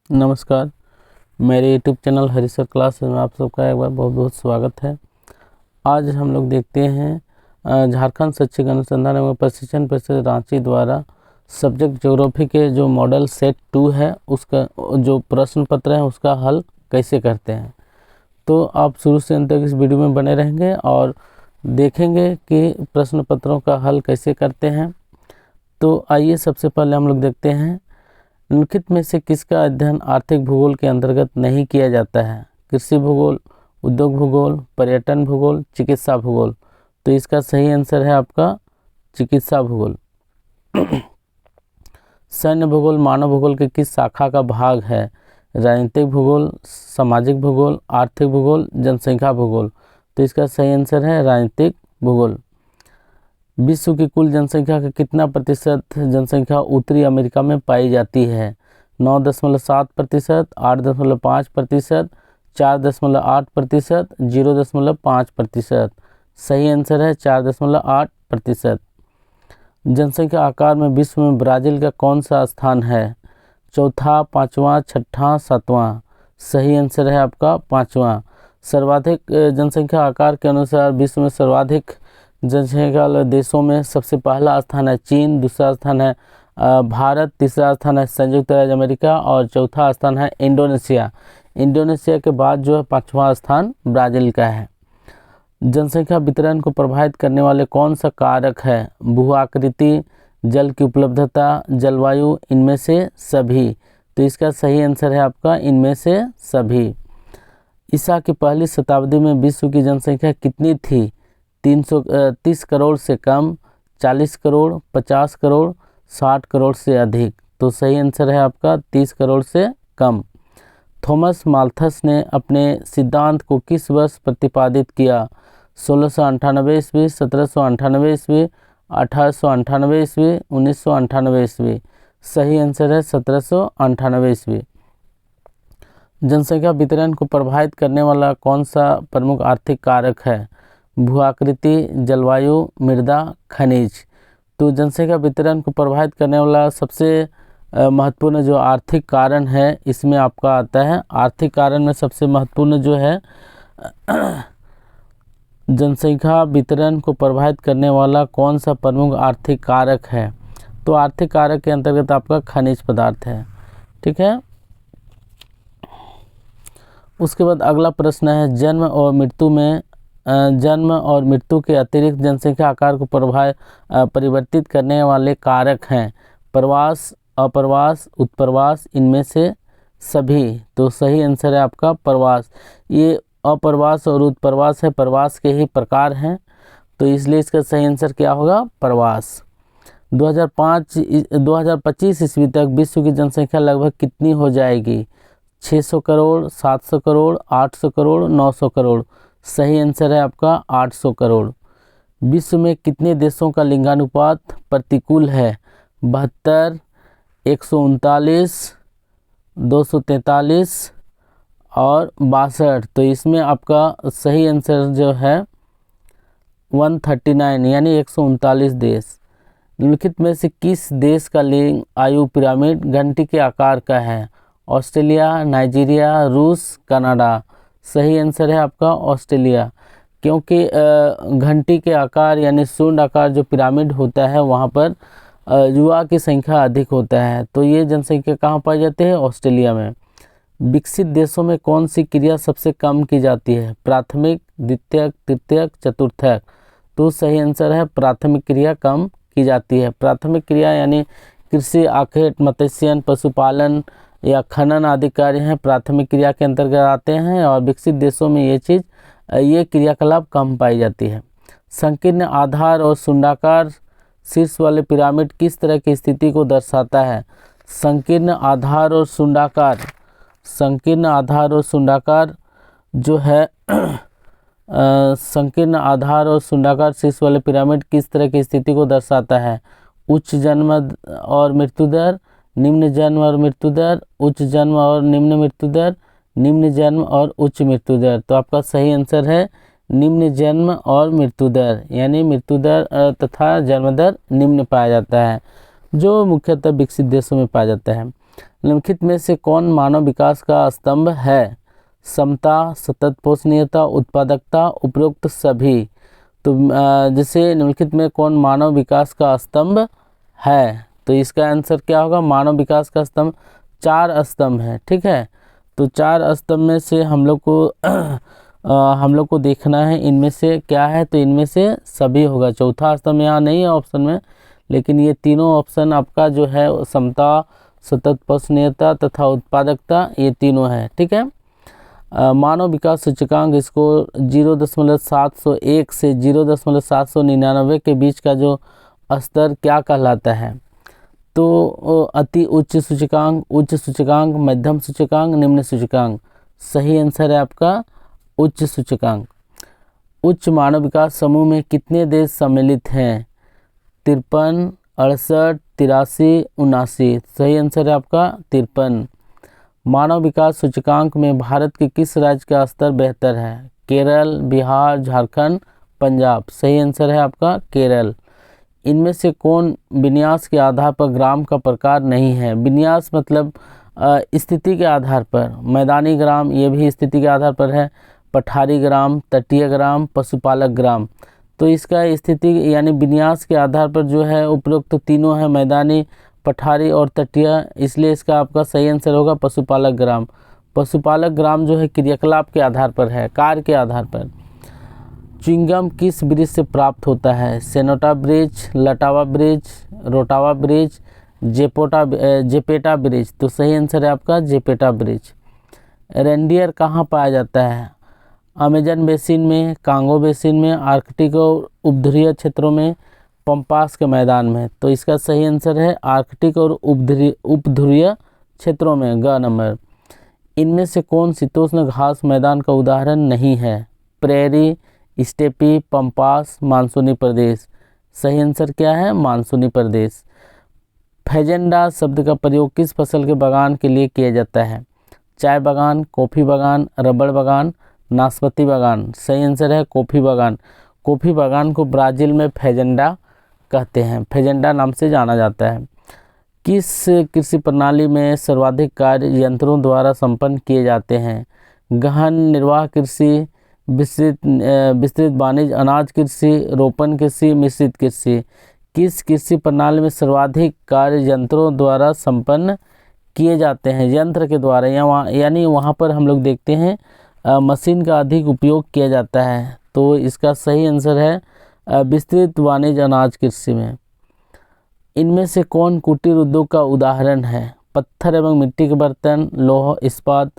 नमस्कार, मेरे YouTube channel हरी sir class में आप सबका एक बार बहुत बहुत स्वागत है। आज हम लोग देखते हैं झारखंड शैक्षिक अनुसंधान एवं प्रशिक्षण परिषद रांची द्वारा सब्जेक्ट ज्योग्राफी के जो मॉडल सेट 2 है उसका जो प्रश्न पत्र है उसका हल कैसे करते हैं। तो आप शुरू से अंत तक इस वीडियो में बने रहेंगे और देखेंगे कि प्रश्न पत्रों का हल कैसे करते हैं। तो आइए सबसे पहले हम लोग देखते हैं निम्नलिखित में से किसका अध्ययन आर्थिक भूगोल के अंतर्गत नहीं किया जाता है। कृषि भूगोल, उद्योग भूगोल, पर्यटन भूगोल, चिकित्सा भूगोल। तो इसका सही आंसर है आपका चिकित्सा भूगोल। सैन्य भूगोल मानव भूगोल के किस शाखा का भाग है। राजनीतिक भूगोल, सामाजिक भूगोल, आर्थिक भूगोल, जनसंख्या भूगोल। तो इसका सही आंसर है राजनीतिक भूगोल। विश्व की कुल जनसंख्या का कितना प्रतिशत जनसंख्या उत्तरी अमेरिका में पाई जाती है। 9.7%, 8.5%, 4.8%, 0.5%। सही आंसर है 4.8%। जनसंख्या आकार में विश्व में ब्राज़ील का कौन सा स्थान है। चौथा, पाँचवा, छठा, सातवां। सही आंसर है आपका पाँचवा। सर्वाधिक जनसंख्या आकार के अनुसार विश्व में सर्वाधिक जनसंख्या वाले देशों में सबसे पहला स्थान है चीन, दूसरा स्थान है भारत, तीसरा स्थान है संयुक्त राज्य अमेरिका और चौथा स्थान है इंडोनेशिया। इंडोनेशिया के बाद जो है पाँचवा स्थान ब्राज़ील का है। जनसंख्या वितरण को प्रभावित करने वाले कौन सा कारक है। भू आकृति, जल की उपलब्धता, जलवायु, इनमें से सभी। तो इसका सही आंसर है आपका इनमें से सभी। ईसा की पहली शताब्दी में विश्व की जनसंख्या कितनी थी। 330 करोड़ से कम, 40 करोड़, 50 करोड़, 60 करोड़ से अधिक। तो सही आंसर है आपका 30 करोड़ से कम। थॉमस माल्थस ने अपने सिद्धांत को किस वर्ष प्रतिपादित किया। 1698 ईस्वी, 1798 ईस्वी, 1898 ईस्वी, 1998 ईस्वी। सही आंसर है 1798 ईस्वी। जनसंख्या वितरण को प्रभावित करने वाला कौन सा प्रमुख आर्थिक कारक है। भू आकृति, जलवायु, मृदा, खनिज। तो जनसंख्या वितरण को प्रभावित करने वाला सबसे महत्वपूर्ण जो आर्थिक कारण है इसमें आपका आता है। आर्थिक कारण में सबसे महत्वपूर्ण जो है जनसंख्या वितरण को प्रभावित करने वाला कौन सा प्रमुख आर्थिक कारक है। तो आर्थिक कारक के अंतर्गत आपका खनिज पदार्थ है। ठीक है। उसके बाद अगला प्रश्न है जन्म और मृत्यु के अतिरिक्त जनसंख्या आकार को परिवर्तित करने वाले कारक हैं। प्रवास, अप्रवास, उत्प्रवास, इनमें से सभी। तो सही आंसर है आपका प्रवास। ये अप्रवास और उत्प्रवास है प्रवास के ही प्रकार हैं, तो इसलिए इसका सही आंसर क्या होगा प्रवास। 2025 ईस्वी तक विश्व की जनसंख्या लगभग कितनी हो जाएगी। 600 करोड़, 700 करोड़, 800 करोड़, 900 करोड़। सही आंसर है आपका 800 करोड़। विश्व में कितने देशों का लिंगानुपात प्रतिकूल है। 72, 139, 243 और 62। तो इसमें आपका सही आंसर जो है 139 यानी 139 देश। निम्नलिखित में से किस देश का लिंग आयु पिरामिड घंटी के आकार का है। ऑस्ट्रेलिया, नाइजीरिया, रूस, कनाडा। सही आंसर है आपका ऑस्ट्रेलिया, क्योंकि घंटी के आकार यानी शून्य आकार जो पिरामिड होता है वहाँ पर युवा की संख्या अधिक होता है। तो ये जनसंख्या कहाँ पाई जाती है ऑस्ट्रेलिया में। विकसित देशों में कौन सी क्रिया सबसे कम की जाती है। प्राथमिक, द्वितीयक, तृतीयक, चतुर्थक। तो सही आंसर है प्राथमिक क्रिया कम की जाती है। प्राथमिक क्रिया यानी कृषि, आखेट, मत्स्यन, पशुपालन या खनन आदि कार्य हैं प्राथमिक क्रिया के अंतर्गत आते हैं और विकसित देशों में ये क्रियाकलाप कम पाई जाती है। संकीर्ण आधार और शुंडाकार शीर्ष वाले पिरामिड किस तरह की स्थिति को दर्शाता है। संकीर्ण आधार और शुंडाकार जो है संकीर्ण आधार और शुंडाकार शीर्ष वाले पिरामिड किस तरह की स्थिति को दर्शाता है। उच्च जन्म और मृत्यु दर, निम्न जन्म और मृत्यु दर, उच्च जन्म और निम्न मृत्यु दर, निम्न जन्म और उच्च मृत्यु दर। तो आपका सही आंसर है निम्न जन्म और मृत्यु दर, यानी मृत्यु दर तथा जन्म दर निम्न पाया जाता है, जो मुख्यतः विकसित देशों में पाया जाता है। निम्नलिखित में से कौन मानव विकास का स्तंभ है? समता, सतत पोषणीयता, उत्पादकता, उपरोक्त सभी। तो जैसे निम्नलिखित में कौन मानव विकास का स्तंभ है? तो इसका आंसर क्या होगा? मानव विकास का स्तंभ 4 स्तंभ है, ठीक है। तो 4 स्तंभ में से हम लोग को देखना है इनमें से क्या है, तो इनमें से सभी होगा। चौथा स्तंभ यहाँ नहीं है ऑप्शन में, लेकिन ये तीनों ऑप्शन आपका जो है समता, सतत पोषणीयता तथा उत्पादकता, ये तीनों है, ठीक है। मानव विकास सूचकांक स्कोर 0.701 से 0.799 के बीच का जो स्तर क्या कहलाता है? तो अति उच्च सूचकांक, उच्च सूचकांक, मध्यम सूचकांक, निम्न सूचकांक। सही आंसर है आपका उच्च सूचकांक। उच्च मानव विकास समूह में कितने देश सम्मिलित हैं? 53, 68, 83, 79। सही आंसर है आपका 53। मानव विकास सूचकांक में भारत के किस राज्य का स्तर बेहतर है? केरल, बिहार, झारखंड, पंजाब। सही आंसर है आपका केरल। इनमें से कौन विन्यास के आधार पर ग्राम का प्रकार नहीं है? विन्यास मतलब स्थिति के आधार पर। मैदानी ग्राम ये भी स्थिति के आधार पर है, पठारी ग्राम, तटीय ग्राम, पशुपालक ग्राम। तो इसका स्थिति यानी विन्यास के आधार पर जो है उपरोक्त तीनों है, मैदानी, पठारी और तटीय, इसलिए इसका आपका सही आंसर होगा पशुपालक ग्राम। पशुपालक ग्राम जो है क्रियाकलाप के आधार पर है, कार्य के आधार पर। च्युइंगम किस ब्रिज से प्राप्त होता है? सेनोटा ब्रिज, लटावा ब्रिज, रोटावा ब्रिज, जेपेटा ब्रिज। तो सही आंसर है आपका जेपेटा ब्रिज। रेंडियर कहाँ पाया जाता है? अमेजन बेसिन में, कांगो बेसिन में, आर्कटिक और उपध्रुवीय क्षेत्रों में, पंपास के मैदान में। तो इसका सही आंसर है आर्कटिक और उपध्रुवीय क्षेत्रों में, ग नंबर। इनमें से कौन शीतोष्ण घास मैदान का उदाहरण नहीं है? प्रेरी, स्टेपी, पंपास, मानसूनी प्रदेश। सही आंसर क्या है? मानसूनी प्रदेश। फैजेंडा शब्द का प्रयोग किस फसल के बागान के लिए किया जाता है? चाय बागान, कॉफ़ी बागान, रबड़ बागान, नाशपाती बागान। सही आंसर है कॉफ़ी बागान। कॉफ़ी बागान को ब्राज़ील में फैजेंडा कहते हैं, फैजेंडा नाम से जाना जाता है। किस कृषि प्रणाली में सर्वाधिक कार्य यंत्रों द्वारा संपन्न किए जाते हैं? गहन निर्वाह कृषि, विस्तृत वाणिज्य अनाज कृषि, रोपण कृषि, मिश्रित कृषि। किस कृषि प्रणाली में सर्वाधिक कार्य यंत्रों द्वारा संपन्न किए जाते हैं? यंत्र के द्वारा, यानी वहाँ पर हम लोग देखते हैं मशीन का अधिक उपयोग किया जाता है। तो इसका सही आंसर है विस्तृत वाणिज्य अनाज कृषि में। इनमें से कौन कुटीर उद्योग का उदाहरण है? पत्थर एवं मिट्टी के बर्तन, लौह इस्पात,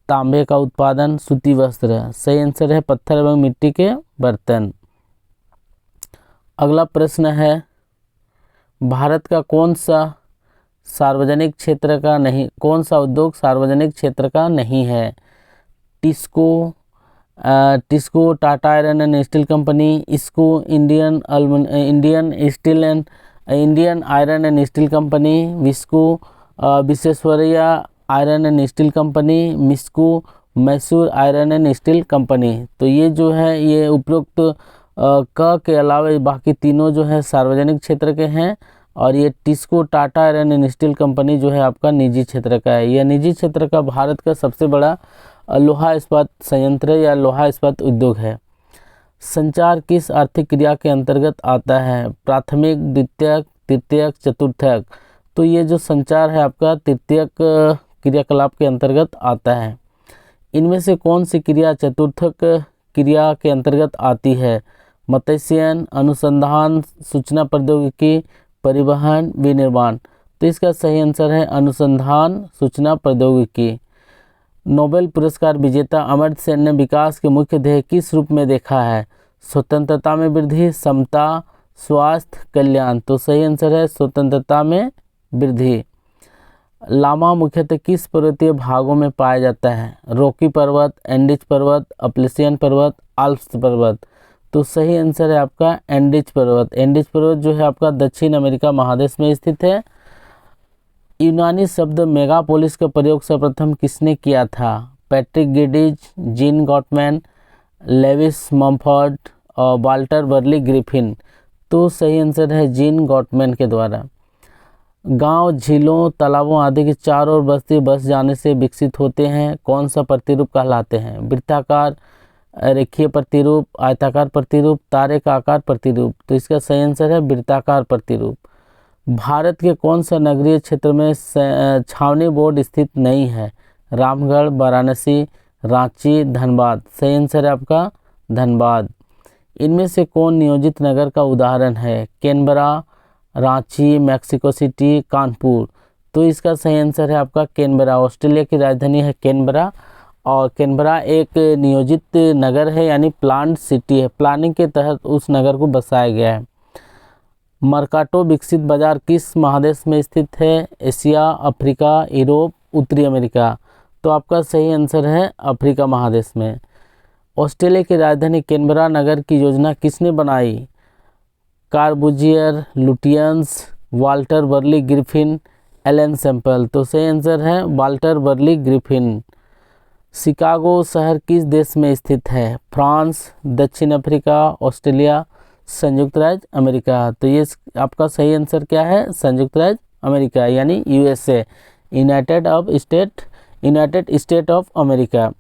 तांबे का उत्पादन, सूती वस्त्र। सही आंसर है पत्थर एवं मिट्टी के बर्तन। अगला प्रश्न है, भारत का कौन सा उद्योग सार्वजनिक क्षेत्र का नहीं है? TISCO, Tata iron and steel company, IISCO, Indian iron and steel company, VISCO, Visvesvaraya iron and steel company, MISCO, Mysore iron and steel company. तो ये जो है ये उपरोक्त क के अलावा बाकी तीनों जो है सार्वजनिक क्षेत्र के हैं, और ये TISCO, Tata iron and steel company जो है आपका निजी क्षेत्र का है। यह निजी क्षेत्र का भारत का सबसे बड़ा लोहा इस्पात संयंत्र या लोहा इस्पात उद्योग है। संचार किस आर्थिक क्रिया के अंतर्गत आता है? प्राथमिक, द्वितीयक, तृतीयक, चतुर्थक। तो ये जो संचार है आपका तृतीयक क्रियाकलाप के अंतर्गत आता है। इनमें से कौन सी क्रिया चतुर्थक क्रिया के अंतर्गत आती है? मत्स्यन, अनुसंधान, सूचना प्रौद्योगिकी, परिवहन, विनिर्माण। तो इसका सही आंसर है अनुसंधान, सूचना प्रौद्योगिकी। नोबेल पुरस्कार विजेता अमर्त्य सेन ने विकास के मुख्य ध्येय किस रूप में देखा है? स्वतंत्रता में वृद्धि, समता, स्वास्थ्य, कल्याण। तो सही आंसर है स्वतंत्रता में वृद्धि। लामा मुख्यतः किस पर्वतीय भागों में पाया जाता है? रॉकी पर्वत, एंडीज पर्वत, अपलेशियन पर्वत, आल्प्स पर्वत। तो सही आंसर है आपका एंडीज पर्वत। एंडीज पर्वत जो है आपका दक्षिण अमेरिका महादेश में स्थित है। यूनानी शब्द मेगापोलिस का प्रयोग सर्वप्रथम किसने किया था? Patrick Geddes, Jean Gottmann, Lewis Mumford और वाल्टर बर्ली ग्रिफिन। तो सही आंसर है जीन गॉटमैन के द्वारा। गांव, झीलों, तालाबों आदि के चारों ओर बस्ती बस जाने से विकसित होते हैं। कौन सा प्रतिरूप कहलाते हैं? वृत्ताकार, रेखीय प्रतिरूप, आयताकार प्रतिरूप, तारे का आकार प्रतिरूप। तो इसका सही आंसर है वृत्ताकार प्रतिरूप। भारत के कौन सा नगरीय क्षेत्र में छावनी बोर्ड स्थित नहीं है? रामगढ़, वाराणसी, रांची, धनबाद। सही आंसर है आपका धनबाद। इनमें से कौन नियोजित नगर का उदाहरण है? Canberra, Ranchi, Mexico city, Kanpur. तो इसका सही आंसर है आपका कैनबरा। ऑस्ट्रेलिया की राजधानी है कैनबरा, और कैनबरा एक नियोजित नगर है, यानी प्लान्ड सिटी है। प्लानिंग के तहत उस नगर को बसाया गया है। मर्काटो विकसित बाजार किस महादेश में स्थित है? एशिया, अफ्रीका, यूरोप, उत्तरी अमेरिका। तो आपका सही आंसर है अफ्रीका महादेश में। ऑस्ट्रेलिया की राजधानी कैनबरा नगर की योजना किसने बनाई? Corbusier, Lutyens, Walter Burley Griffin, Ellen Semple. तो सही आंसर है वाल्टर बर्ली ग्रिफिन। शिकागो शहर किस देश में स्थित है? फ्रांस, दक्षिण अफ्रीका, ऑस्ट्रेलिया, संयुक्त राज्य अमेरिका। तो ये आपका सही आंसर क्या है? संयुक्त राज्य अमेरिका, यानी USA, United state of America.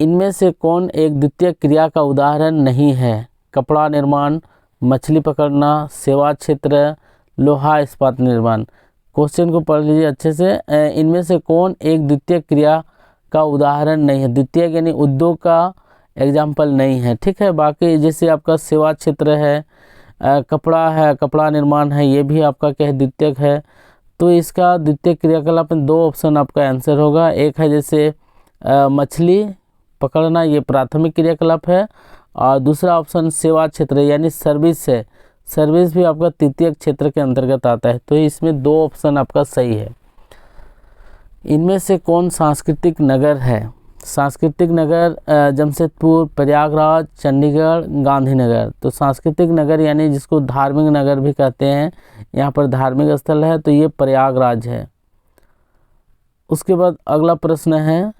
इनमें से कौन एक द्वितीय क्रिया का उदाहरण नहीं है? कपड़ा निर्माण, मछली पकड़ना, सेवा क्षेत्र, लोहा इस्पात निर्माण। क्वेश्चन को पढ़ लीजिए अच्छे से। इनमें से कौन एक द्वितीय क्रिया का उदाहरण नहीं है? द्वितीय यानी उद्योग का एग्जाम्पल नहीं है, ठीक है। बाकी जैसे आपका सेवा क्षेत्र है, कपड़ा है, कपड़ा निर्माण है, ये भी आपका क्या है? द्वितीयक है। तो इसका द्वितीय क्रियाकलाप में दो ऑप्शन आपका आंसर होगा। एक है जैसे मछली पकड़ना, ये प्राथमिक क्रियाकलाप है, और दूसरा ऑप्शन सेवा क्षेत्र यानी सर्विस है। सर्विस भी आपका तृतीय क्षेत्र के अंतर्गत आता है। तो इसमें दो ऑप्शन आपका सही है। इनमें से कौन सांस्कृतिक नगर है? सांस्कृतिक नगर जमशेदपुर, प्रयागराज, चंडीगढ़, गांधीनगर। तो सांस्कृतिक नगर यानी जिसको धार्मिक नगर भी कहते हैं, यहाँ पर धार्मिक स्थल है, तो ये प्रयागराज है। उसके बाद अगला प्रश्न है,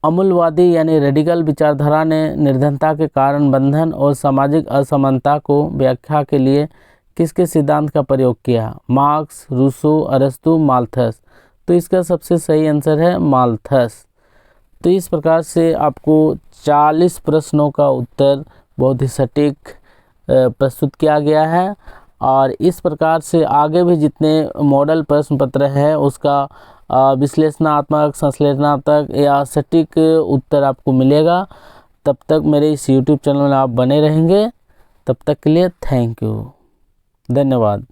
अमूलवादी यानी रेडिकल विचारधारा ने निर्धनता के कारण बंधन और सामाजिक असमानता को व्याख्या के लिए किसके सिद्धांत का प्रयोग किया? मार्क्स, रूसो, अरस्तु, माल्थस। तो इसका सबसे सही आंसर है माल्थस। तो इस प्रकार से आपको 40 प्रश्नों का उत्तर बहुत ही सटीक प्रस्तुत किया गया है, और इस प्रकार से आगे भी जितने मॉडल प्रश्न पत्र है उसका विश्लेषणात्मक, संश्लेषणात्मक या सटीक उत्तर आपको मिलेगा। तब तक मेरे इस YouTube चैनल में आप बने रहेंगे। तब तक के लिए थैंक यू, धन्यवाद।